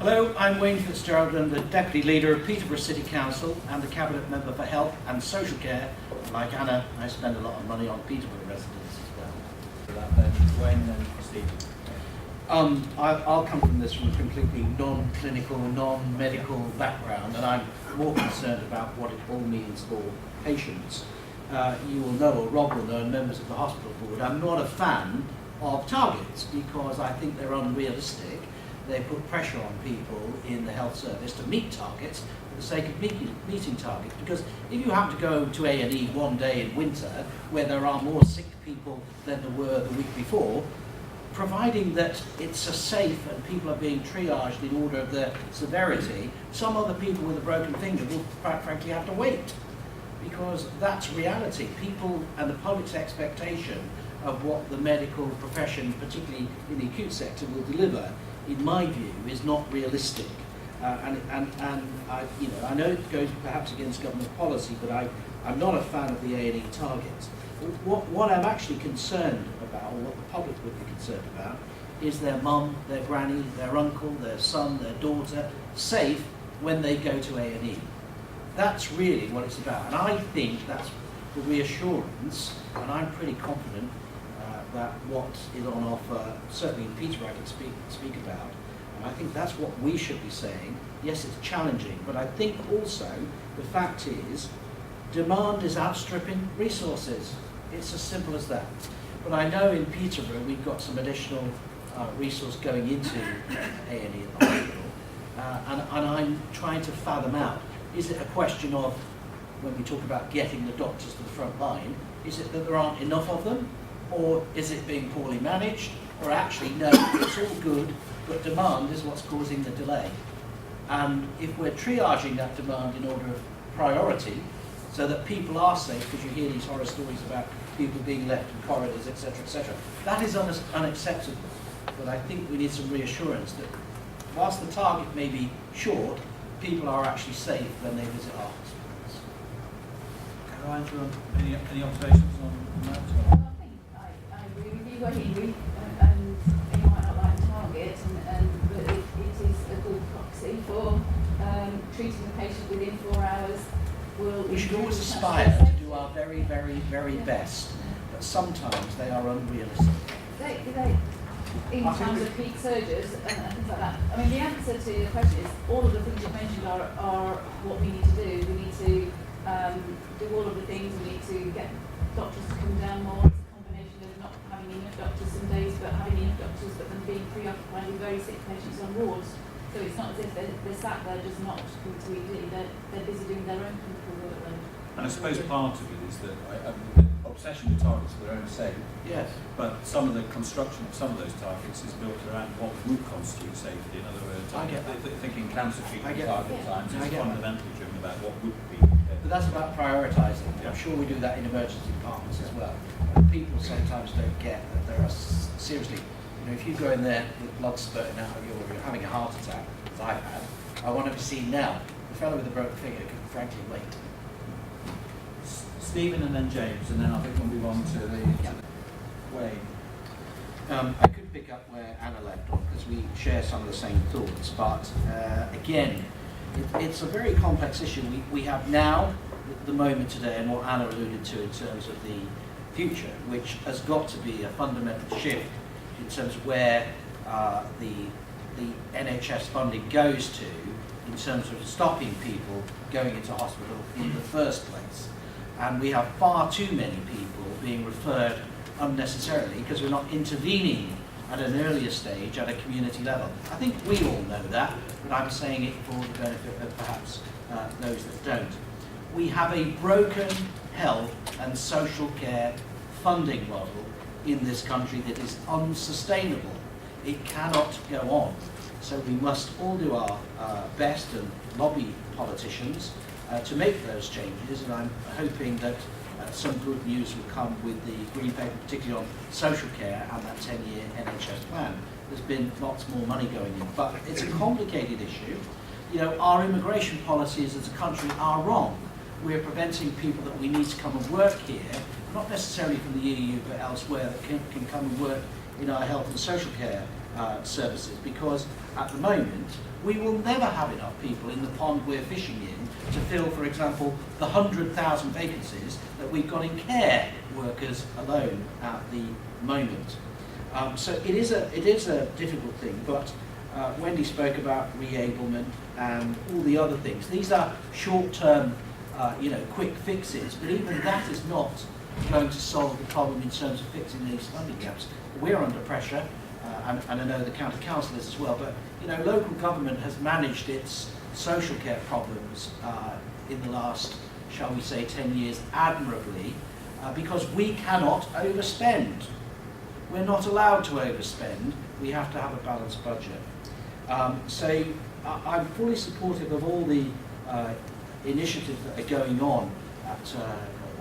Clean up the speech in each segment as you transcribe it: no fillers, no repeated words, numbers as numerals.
Hello, I'm Wayne Fitzgerald and the Deputy Leader of Peterborough City Council and the Cabinet Member for Health and Social Care. Like Anna, I spend a lot of money on Peterborough residents as well. For that, then Wayne and then Steve. I'll come from this from a completely non-clinical, non-medical background, and I'm more concerned about what it all means for patients. You will know, or Rob will know, and members of the hospital board, I'm not a fan of targets because I think they're unrealistic. They put pressure on people in the health service to meet targets for the sake of meeting targets. Because if you happen to go to A&E one day in winter where there are more sick people than there were the week before, providing that it's a safe and people are being triaged in order of their severity, some other people with a broken finger will quite frankly have to wait. Because that's reality. People and the public's expectation of what the medical profession, particularly in the acute sector, will deliver, in my view, is not realistic. And I know it goes perhaps against government policy, but I'm not a fan of the A&E targets. What I'm actually concerned about, or what the public would be concerned about, is their mum, their granny, their uncle, their son, their daughter, safe when they go to A&E. That's really what it's about. And I think that's the reassurance, and I'm pretty confident that what is on offer, certainly in Peterborough I can speak about, and I think that's what we should be saying. Yes, it's challenging, but I think also the fact is demand is outstripping resources. It's as simple as that. But I know in Peterborough we've got some additional resource going into A&E at the hospital, and I'm trying to fathom out, is it a question of, when we talk about getting the doctors to the front line, is it that there aren't enough of them? Or is it being poorly managed? Or actually, no, it's all good, but demand is what's causing the delay. And if we're triaging that demand in order of priority, so that people are safe, because you hear these horror stories about people being left in corridors, etc., that is unacceptable. But I think we need some reassurance that whilst the target may be short, people are actually safe when they visit our hospitals. Caroline, do you want any observations on that? I agree with you, Wayne, and you might not like targets, but it is a good proxy for treating the patient within 4 hours. We should always aspire to do our very, very, very best, but sometimes they are unrealistic. In terms of peak surges and things like that, I mean, the answer to your question is all of the things you've mentioned are what we need to do. We need to do all of the things. We need to get doctors to come down more. It's a combination of not having enough doctors some days, but having enough doctors, but then being preoccupied with very sick patients on wards. So it's not as if they're sat there just not coming to ED. They're busy doing their own clinical workload. And I suppose part of it is that the obsession with targets for their own sake. Yes. But some of the construction of some of those targets is built around what would constitute safety. In other words, I get that. thinking cancer treatment target times is fundamentally driven about what would be. But that's about prioritising. Yeah. I'm sure we do that in emergency departments as well. And people sometimes don't get that there are seriously, if you go in there with blood spurting out of you, or you're having a heart attack, as I've had, I want to be seen now. The fellow with the broken finger can frankly wait. Stephen and then James, and then I think we'll move on to the Wayne. I could pick up where Anna left off because we share some of the same thoughts, but again, it's a very complex issue. We have now the moment today, and what Anna alluded to in terms of the future, which has got to be a fundamental shift in terms of where the NHS funding goes to in terms of stopping people going into hospital in the first place. And we have far too many people being referred unnecessarily because we're not intervening at an earlier stage at a community level. I think we all know that, but I'm saying it for the benefit of perhaps those that don't. We have a broken health and social care funding model in this country that is unsustainable. It cannot go on. So we must all do our best and lobby politicians to make those changes, and I'm hoping that some good news will come with the Green Paper, particularly on social care and that 10-year NHS plan. There's been lots more money going in, but it's a complicated issue. Our immigration policies as a country are wrong. We're preventing people that we need to come and work here, not necessarily from the EU but elsewhere, that can come and work in our health and social care services, because at the moment we will never have enough people in the pond we're fishing in to fill, for example, the 100,000 vacancies that we've got in care workers alone at the moment. So it is a difficult thing, but Wendy spoke about re-ablement and all the other things. These are short-term, quick fixes, but even that is not going to solve the problem in terms of fixing these funding gaps. We're under pressure, and I know the county councillors as well, but local government has managed its social care problems in the last, shall we say, 10 years admirably, because we cannot overspend. We're not allowed to overspend. We have to have a balanced budget. So I'm fully supportive of all the initiatives that are going on at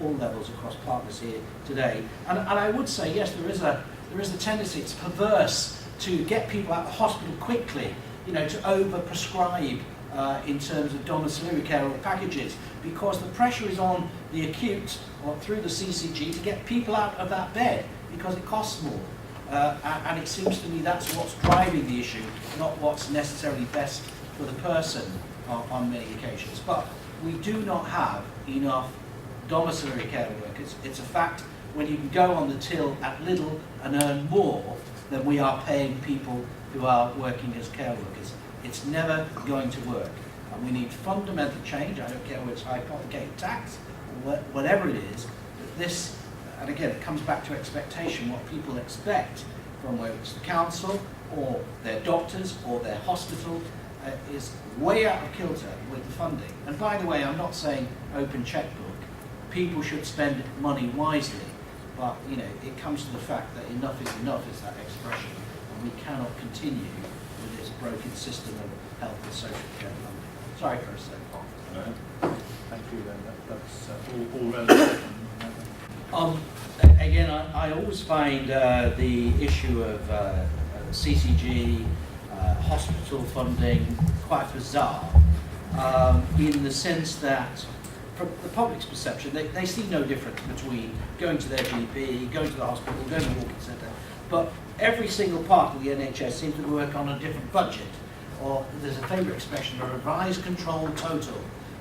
all levels across partners here today. And I would say, yes, there is a tendency, it's perverse, to get people out of hospital quickly, to over-prescribe in terms of domiciliary care or packages, because the pressure is on the acute or through the CCG to get people out of that bed, because it costs more. And it seems to me that's what's driving the issue, not what's necessarily best for the person on many occasions. But we do not have enough domiciliary care workers. It's a fact. When you can go on the till at little and earn more than we are paying people who are working as care workers, it's never going to work. And we need fundamental change. I don't care whether it's hypothecated tax or whatever it is. But this, and again, it comes back to expectation, what people expect from whether it's the council or their doctors or their hospital is way out of kilter with the funding. And by the way, I'm not saying open checkbook. People should spend money wisely, but it comes to the fact that enough is that expression, and we cannot continue with this broken system of health and social care funding. Sorry for a second. Thank you then, that's all relevant. Again, I always find the issue of CCG, hospital funding quite bizarre, in the sense that from the public's perception, they see no difference between going to their GP, going to the hospital, going to the walking centre, but every single part of the NHS seems to work on a different budget, or there's a favourite expression, a revised control total,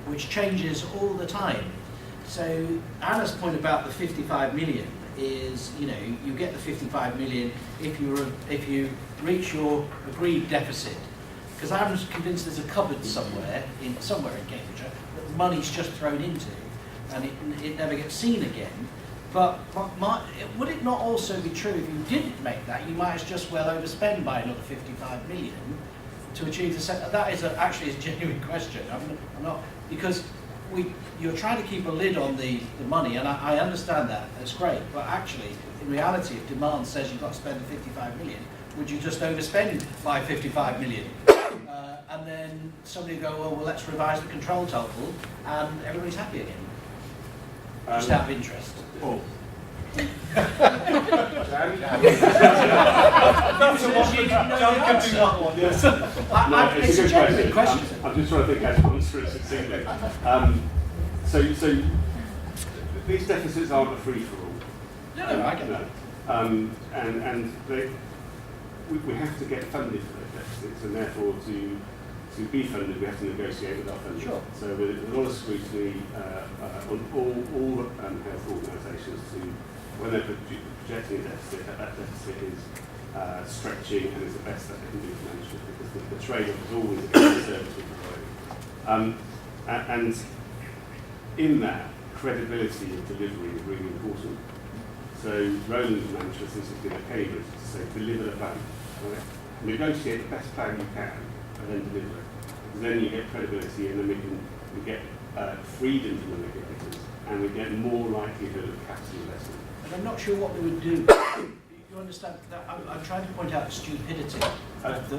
which changes all the time. So Anna's point about the 55 million is, you get the 55 million if you reach your agreed deficit. Because I'm convinced there's a cupboard somewhere in Cambridgeshire that the money's just thrown into, and it never gets seen again. But would it not also be true if you didn't make that, you might as just well overspend by another 55 million to achieve the set? That is actually a genuine question. I'm not, because you're trying to keep a lid on the money, and I understand that, it's great, but actually, in reality, if demand says you've got to spend the 55 million, would you just overspend by 55 million? And then somebody go, well, let's revise the control total, and everybody's happy again. Just out of interest. Paul. It's a genuine question. I'm just trying to think how to answer it succinctly. So these deficits aren't a free-for-all. No, I get that. And we have to get funded for those deficits, and therefore to be funded, we have to negotiate with our funders. Sure. So with a lot of scrutiny on all health organisations to, when they're projecting a deficit, that deficit is stretching and is the best that they can do financially, because the trade-off is always against the service we're providing. And in that, credibility of delivery is really important. So Roland's mantra since he's been at Cambridge is to say, deliver the plan. Right? Negotiate the best plan you can, and then deliver it. Because then you get credibility, and then we get freedom to make a difference, and we get more likelihood of capital investment. And I'm not sure what we would do. You understand that I'm trying to point out the stupidity of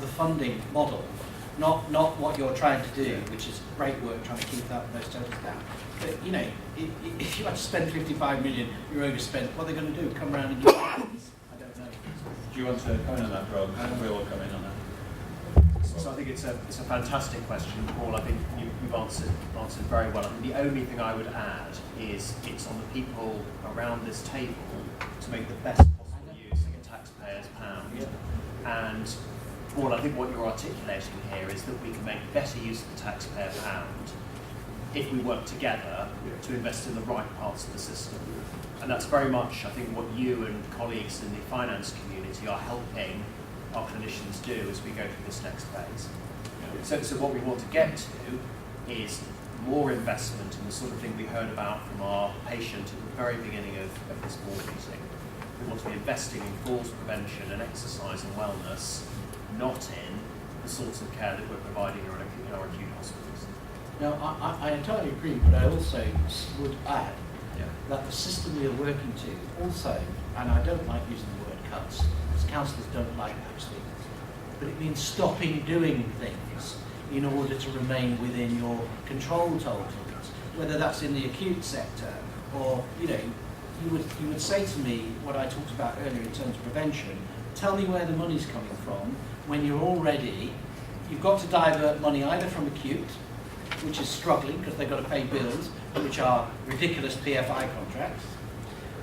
the funding model, not what you're trying to do, which is great work trying to keep those totals down. But if you have to spend 55 million, you're overspent. What are they going to do? Come around and give you hands? I don't know. Do you want to comment on that, Rob? We'll all come in on that. So I think it's a fantastic question, Paul. I think you've answered very well. I think the only thing I would add is it's on the people around this table to make the best possible use of the taxpayers' pound. Yeah. And Paul, I think what you're articulating here is that we can make better use of the taxpayer pound if we work together to invest in the right parts of the system. And that's very much, I think, what you and colleagues in the finance community are helping our clinicians do as we go through this next phase. So what we want to get to is more investment in the sort of thing we heard about from our patient at the very beginning of this board meeting. We want to be investing in falls prevention and exercise and wellness, not in the sorts of care that we're providing in our acute hospitals. Now, I entirely agree, but I also would add Yeah. that the system we are working to also, and I don't like using the word cuts, because councillors don't like those things, but it means stopping doing things in order to remain within your control totals, whether that's in the acute sector or, you know, you would say to me what I talked about earlier in terms of prevention, tell me where the money's coming from when you've got to divert money either from acute, which is struggling because they've got to pay bills, which are ridiculous PFI contracts,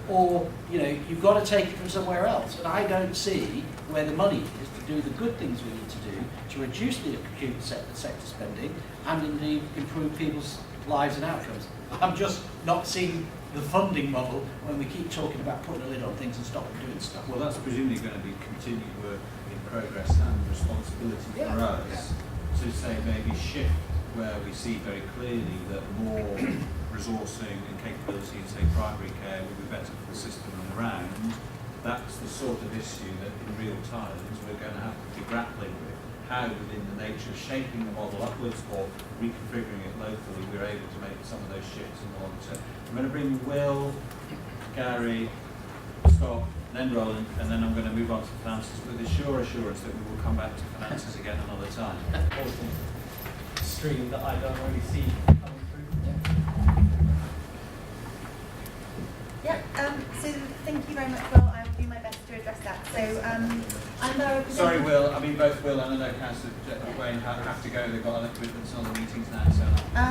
or, you know, you've got to take it from somewhere else. And I don't see where the money is to do the good things we need to do to reduce the acute sector spending and indeed improve people's lives and outcomes. I'm just not seeing the funding model when we keep talking about putting a lid on things and stopping doing stuff. Well, that's presumably going to be continued work in progress and responsibility for us to say maybe shift where we see very clearly that more resourcing and capability in, say, primary care would be better for the system and around. That's the sort of issue that in real times we're going to have to be grappling with. How within the nature of shaping the model upwards or reconfiguring it locally, we're able to make some of those shifts in the long term. I'm going to bring Will, Gary, Scott, then Roland, and then I'm going to move on to finances with the sure assurance that we will come back to finances again another time. Awesome stream that I don't really see coming through. Yeah, so thank you very much, Will. I will do my best to address that. So, I'm Laura. Sorry, Will. I mean, both Will and I know Councillor Wayne have to go. They've got other commitments and other meetings now. So.